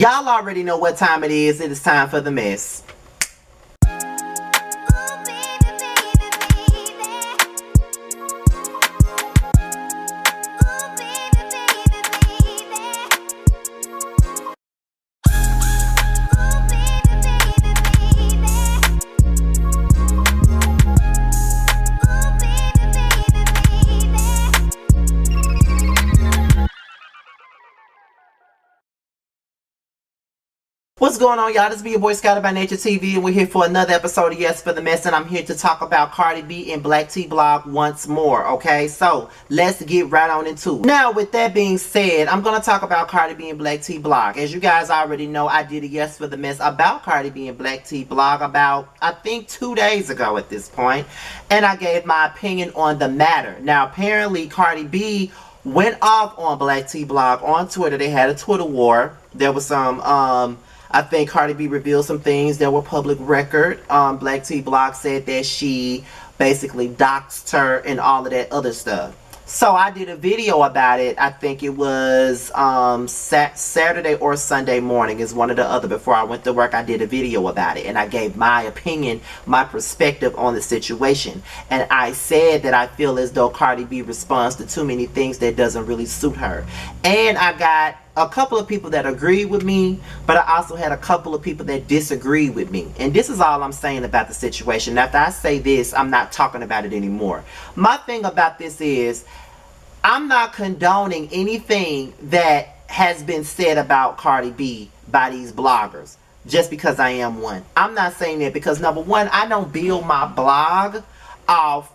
Y'all already know what time it is. It is time for the mess. What's going on, y'all? This be your boy Scotty by Nature TV, and we're here for another episode of Yes for the Mess, and I'm here to talk about Cardi B and Black T Blog once more, okay? So, let's get right on into it. Now, with that being said, I'm going to talk about Cardi B and Black T Blog. As you guys already know, I did a Yes for the Mess about Cardi B and Black T Blog about, I think, 2 days ago at this point, and I gave my opinion on the matter. Now, apparently, Cardi B went off on Black T Blog on Twitter. They had a Twitter war. There was some, I think Cardi B revealed some things that were public record. Black T Blog said that she basically doxed her and all of that other stuff. So I did a video about it. I think it was Saturday or Sunday morning is one or the other. Before I went to work, I did a video about it. And I gave my opinion, my perspective on the situation. And I said that I feel as though Cardi B responds to too many things that doesn't really suit her. And I got a couple of people that agree with me, but I also had a couple of people that disagree with me. And this is all I'm saying about the situation. After I say this, I'm not talking about it anymore. My thing about this is, I'm not condoning anything that has been said about Cardi B by these bloggers just because I am one. I'm not saying that because, number one, I don't build my blog off,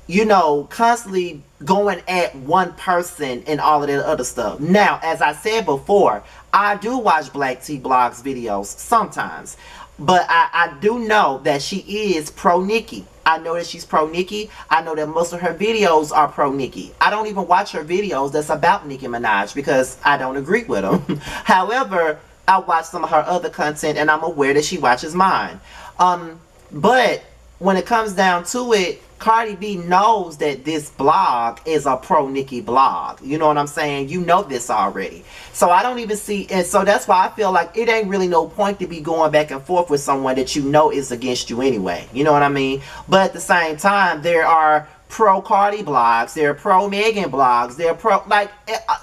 you know, constantly going at one person and all of that other stuff. Now, as I said before, I do watch Black T Blog's videos sometimes. But I do know that she is pro-Nicki. I know that she's pro-Nicki. I know that most of her videos are pro-Nicki. I don't even watch her videos that's about Nicki Minaj because I don't agree with them. However, I watch some of her other content and I'm aware that she watches mine. But when it comes down to it, Cardi B knows that this blog is a pro-Nicki blog. You know what I'm saying? You know this already. So I don't even see, and so that's why I feel like it ain't really no point to be going back and forth with someone that you know is against you anyway. You know what I mean? But at the same time, there are pro-Cardi blogs, there are pro-Megan blogs, there are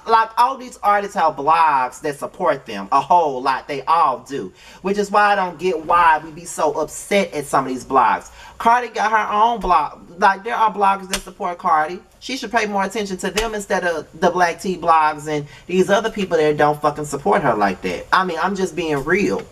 like all these artists have blogs that support them a whole lot. They all do. Which is why I don't get why we be so upset at some of these blogs. Cardi got her own blog. Like, there are bloggers that support Cardi. She should pay more attention to them instead of the Black T blogs and these other people that don't fucking support her like that. I mean, I'm just being real.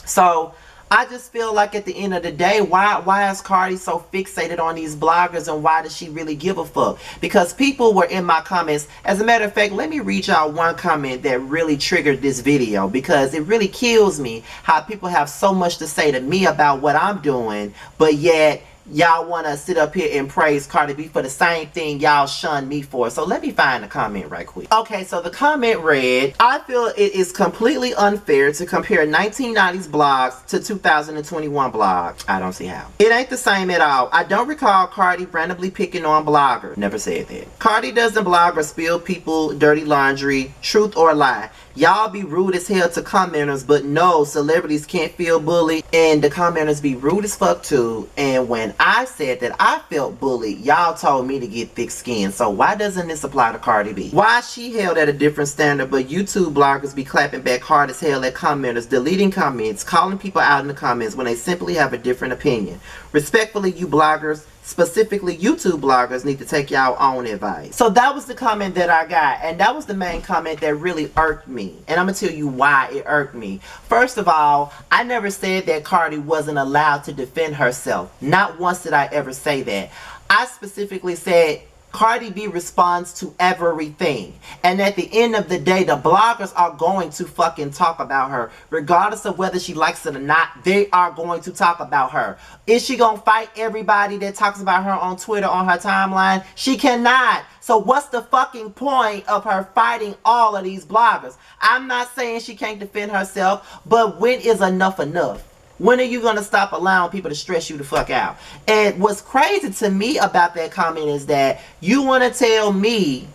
So I just feel like at the end of the day, why is Cardi so fixated on these bloggers and why does she really give a fuck? Because people were in my comments. As a matter of fact, let me read y'all one comment that really triggered this video because it really kills me how people have so much to say to me about what I'm doing, but yet y'all want to sit up here and praise Cardi B for the same thing y'all shun me for. So let me find the comment right quick. Okay, so the comment read, I feel it is completely unfair to compare 1990s blogs to 2021 blogs. I don't see how. It ain't the same at all. I don't recall Cardi randomly picking on bloggers. Never said that. Cardi doesn't blog or spill people dirty laundry, truth or lie. Y'all be rude as hell to commenters, but no, celebrities can't feel bullied, and the commenters be rude as fuck too. And when I said that I felt bullied, y'all told me to get thick skin. So why doesn't this apply to Cardi B? Why is she held at a different standard, but YouTube bloggers be clapping back hard as hell at commenters, deleting comments, calling people out in the comments when they simply have a different opinion? Respectfully, you bloggers, specifically YouTube bloggers, need to take y'all own advice. So that was the comment that I got, and that was the main comment that really irked me, and I'm gonna tell you why it irked me. First of all, I never said that Cardi wasn't allowed to defend herself. Not once did I ever say that. I specifically said Cardi B responds to everything. And at the end of the day, the bloggers are going to fucking talk about her. Regardless of whether she likes it or not, they are going to talk about her. Is she going to fight everybody that talks about her on Twitter, on her timeline? She cannot. So what's the fucking point of her fighting all of these bloggers? I'm not saying she can't defend herself, but when is enough enough? When are you going to stop allowing people to stress you the fuck out? And what's crazy to me about that comment is that you want to tell me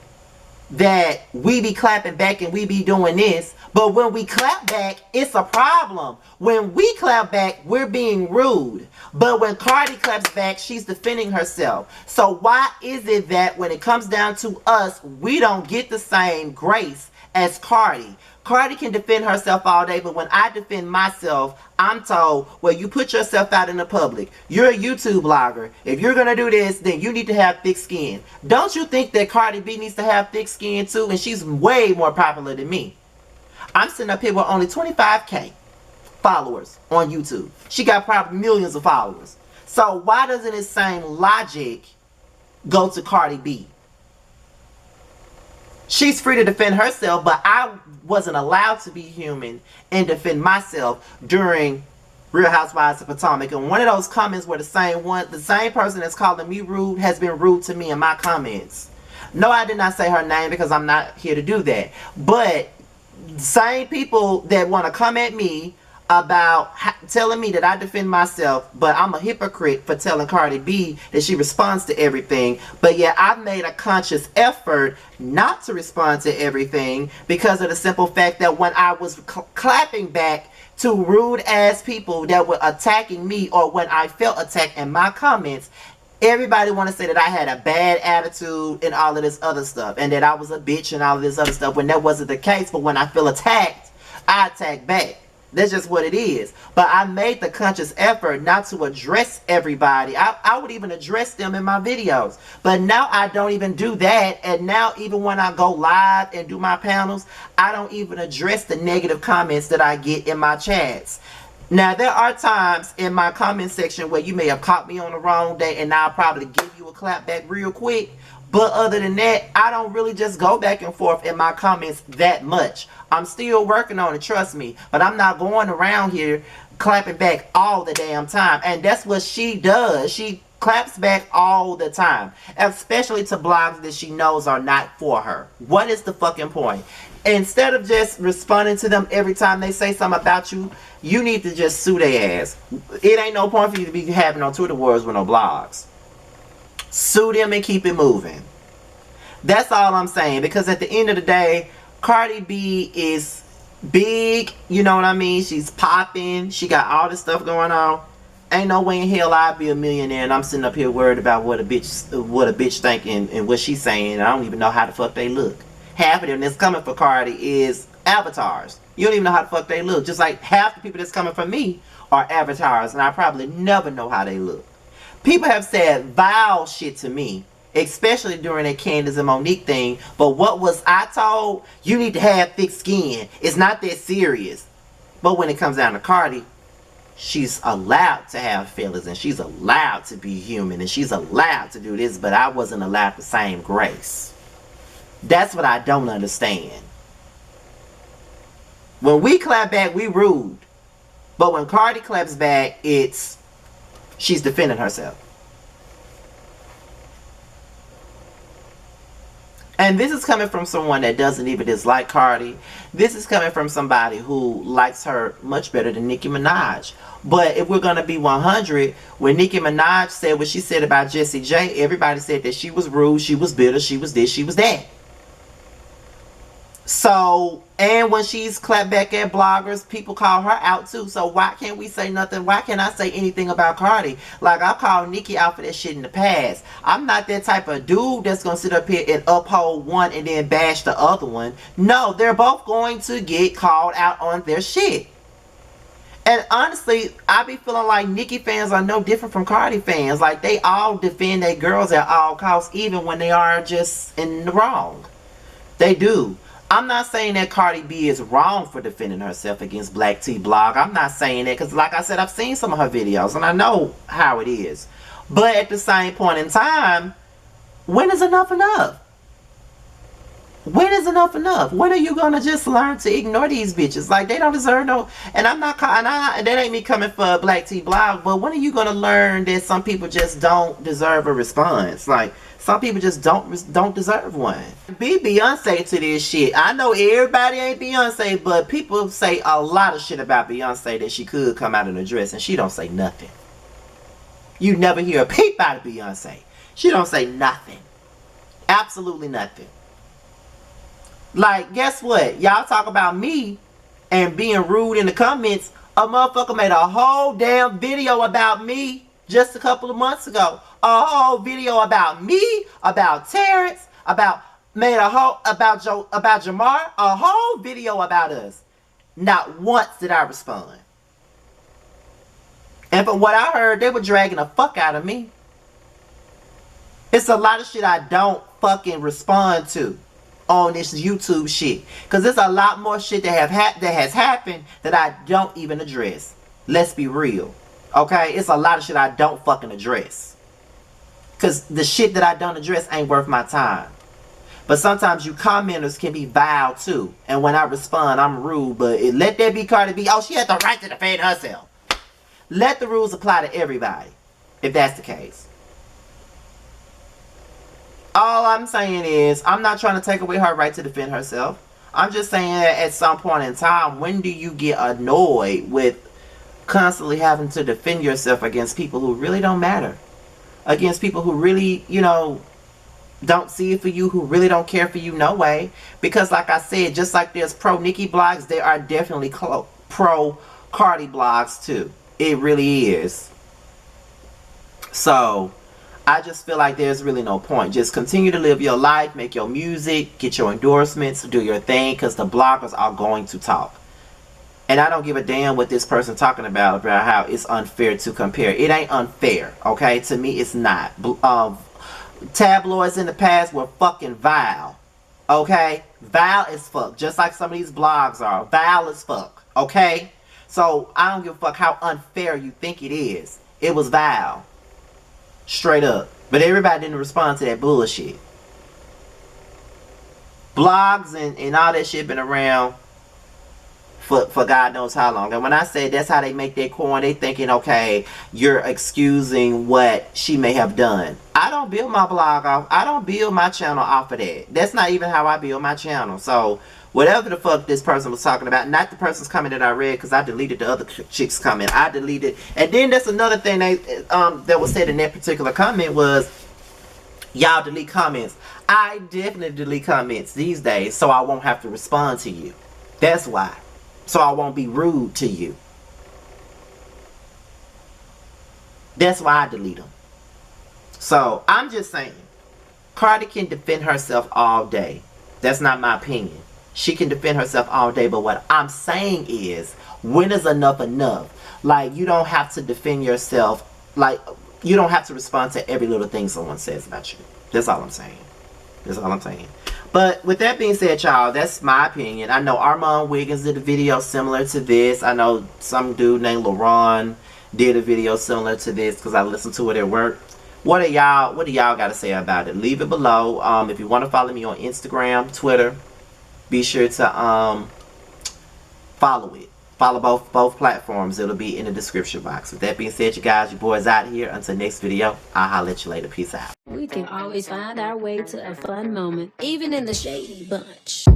that we be clapping back and we be doing this, but when we clap back, it's a problem. When we clap back, we're being rude. But when Cardi claps back, she's defending herself. So why is it that when it comes down to us, we don't get the same grace as Cardi? Cardi can defend herself all day, but when I defend myself, I'm told, well, you put yourself out in the public. You're a YouTube blogger. If you're going to do this, then you need to have thick skin. Don't you think that Cardi B needs to have thick skin too? And she's way more popular than me. I'm sitting up here with only 25K followers on YouTube. She got probably millions of followers. So why doesn't the same logic go to Cardi B? She's free to defend herself, but I wasn't allowed to be human and defend myself during Real Housewives of Potomac. And one of those comments were the same person that's calling me rude has been rude to me in my comments. No, I did not say her name because I'm not here to do that. But same people that want to come at me about telling me that I defend myself, but I'm a hypocrite for telling Cardi B that she responds to everything. But yeah, I've made a conscious effort not to respond to everything because of the simple fact that when I was clapping back to rude ass people that were attacking me, or when I felt attacked in my comments, everybody want to say that I had a bad attitude and all of this other stuff, and that I was a bitch and all of this other stuff, when that wasn't the case. But when I feel attacked, I attack back. That's just what it is. But I made the conscious effort not to address everybody. I would even address them in my videos. But now I don't even do that. And now even when I go live and do my panels, I don't even address the negative comments that I get in my chats. Now, there are times in my comment section where you may have caught me on the wrong day, and I'll probably give you a clap back real quick. But other than that, I don't really just go back and forth in my comments that much. I'm still working on it, trust me. But I'm not going around here clapping back all the damn time. And that's what she does. She claps back all the time. Especially to blogs that she knows are not for her. What is the fucking point? Instead of just responding to them every time they say something about you, you need to just sue their ass. It ain't no point for you to be having no Twitter wars with no blogs. Sue them and keep it moving. That's all I'm saying. Because at the end of the day, Cardi B is big. You know what I mean? She's popping. She got all this stuff going on. Ain't no way in hell I'd be a millionaire and I'm sitting up here worried about what a bitch thinking and what she's saying. I don't even know how the fuck they look. Half of them that's coming for Cardi is avatars. You don't even know how the fuck they look. Just like half the people that's coming for me are avatars, and I probably never know how they look. People have said vile shit to me, especially during that Candace and Monique thing. But what was I told? You need to have thick skin. It's not that serious. But when it comes down to Cardi, she's allowed to have feelings, and she's allowed to be human, and she's allowed to do this, but I wasn't allowed the same grace. That's what I don't understand. When we clap back, we rude. But when Cardi claps back, she's defending herself. And this is coming from someone that doesn't even dislike Cardi. This is coming from somebody who likes her much better than Nicki Minaj. But if we're going to be 100, when Nicki Minaj said what she said about Jessie J, everybody said that she was rude, she was bitter, she was this, she was that. So, and when she's clapped back at bloggers, people call her out too. So why can't we say nothing? Why can't I say anything about Cardi? Like, I called Nicki out for that shit in the past. I'm not that type of dude that's going to sit up here and uphold one and then bash the other one. No, they're both going to get called out on their shit. And honestly, I be feeling like Nicki fans are no different from Cardi fans. Like, they all defend their girls at all costs, even when they are just in the wrong. They do. I'm not saying that Cardi B is wrong for defending herself against Black T Blog. I'm not saying that because, like I said, I've seen some of her videos and I know how it is. But at the same point in time, when is enough enough? When is enough enough? When are you going to just learn to ignore these bitches? Like, they don't deserve no... And I'm not... that ain't me coming for Black T Blog, but when are you going to learn that some people just don't deserve a response? Like, some people just don't deserve one. Be Beyonce to this shit. I know everybody ain't Beyonce, but people say a lot of shit about Beyonce that she could come out in a dress, and she don't say nothing. You never hear a peep out of Beyonce. She don't say nothing. Absolutely nothing. Like, guess what? Y'all talk about me and being rude in the comments. A motherfucker made a whole damn video about me just a couple of months ago. A whole video about me, about Terrence, made a whole about Jamar, a whole video about us. Not once did I respond. And from what I heard, they were dragging the fuck out of me. It's a lot of shit I don't fucking respond to on this YouTube shit. Because there's a lot more shit that has happened that I don't even address. Let's be real. Okay? It's a lot of shit I don't fucking address. Because the shit that I don't address ain't worth my time. But sometimes you commenters can be vile too. And when I respond, I'm rude. But let that be Cardi B. Oh, she has the right to defend herself. Let the rules apply to everybody. If that's the case. All I'm saying is, I'm not trying to take away her right to defend herself. I'm just saying that at some point in time, when do you get annoyed with constantly having to defend yourself against people who really don't matter? Against people who really, you know, don't see it for you, who really don't care for you no way. Because like I said, just like there's pro Nicki blogs, there are definitely pro Cardi blogs too. It really is. So I just feel like there's really no point. Just continue to live your life, make your music, get your endorsements, do your thing, because the bloggers are going to talk. And I don't give a damn what this person talking about how it's unfair to compare. It ain't unfair, okay? To me, it's not. Tabloids in the past were fucking vile, okay? Vile as fuck, just like some of these blogs are. Vile as fuck, okay? So I don't give a fuck how unfair you think it is. It was vile. Straight up. But everybody didn't respond to that bullshit. Blogs and all that shit been around for God knows how long. And when I say that's how they make their coin, they thinking, okay, you're excusing what she may have done. I don't build my blog off. I don't build my channel off of that. That's not even how I build my channel. So whatever the fuck this person was talking about, not the person's comment that I read, because I deleted the other chick's comment. I deleted, and then that's another thing that was said in that particular comment was, y'all delete comments. I definitely delete comments these days, so I won't have to respond to you. That's why. So I won't be rude to you. That's why I delete them. So I'm just saying, Cardi can defend herself all day. That's not my opinion. She can defend herself all day, but what I'm saying is, when is enough enough? Like, you don't have to defend yourself. Like, you don't have to respond to every little thing someone says about you. That's all I'm saying. That's all I'm saying. But with that being said, y'all, that's my opinion. I know Armand Wiggins did a video similar to this. I know some dude named LaRon did a video similar to this because I listened to it at work. What do y'all got to say about it? Leave it below. If you want to follow me on Instagram, Twitter, be sure to follow it. Follow both platforms. It'll be in the description box. With that being said, you guys, your boys out here. Until next video, I'll holler at you later. Peace out. We can always find our way to a fun moment, even in the shady bunch.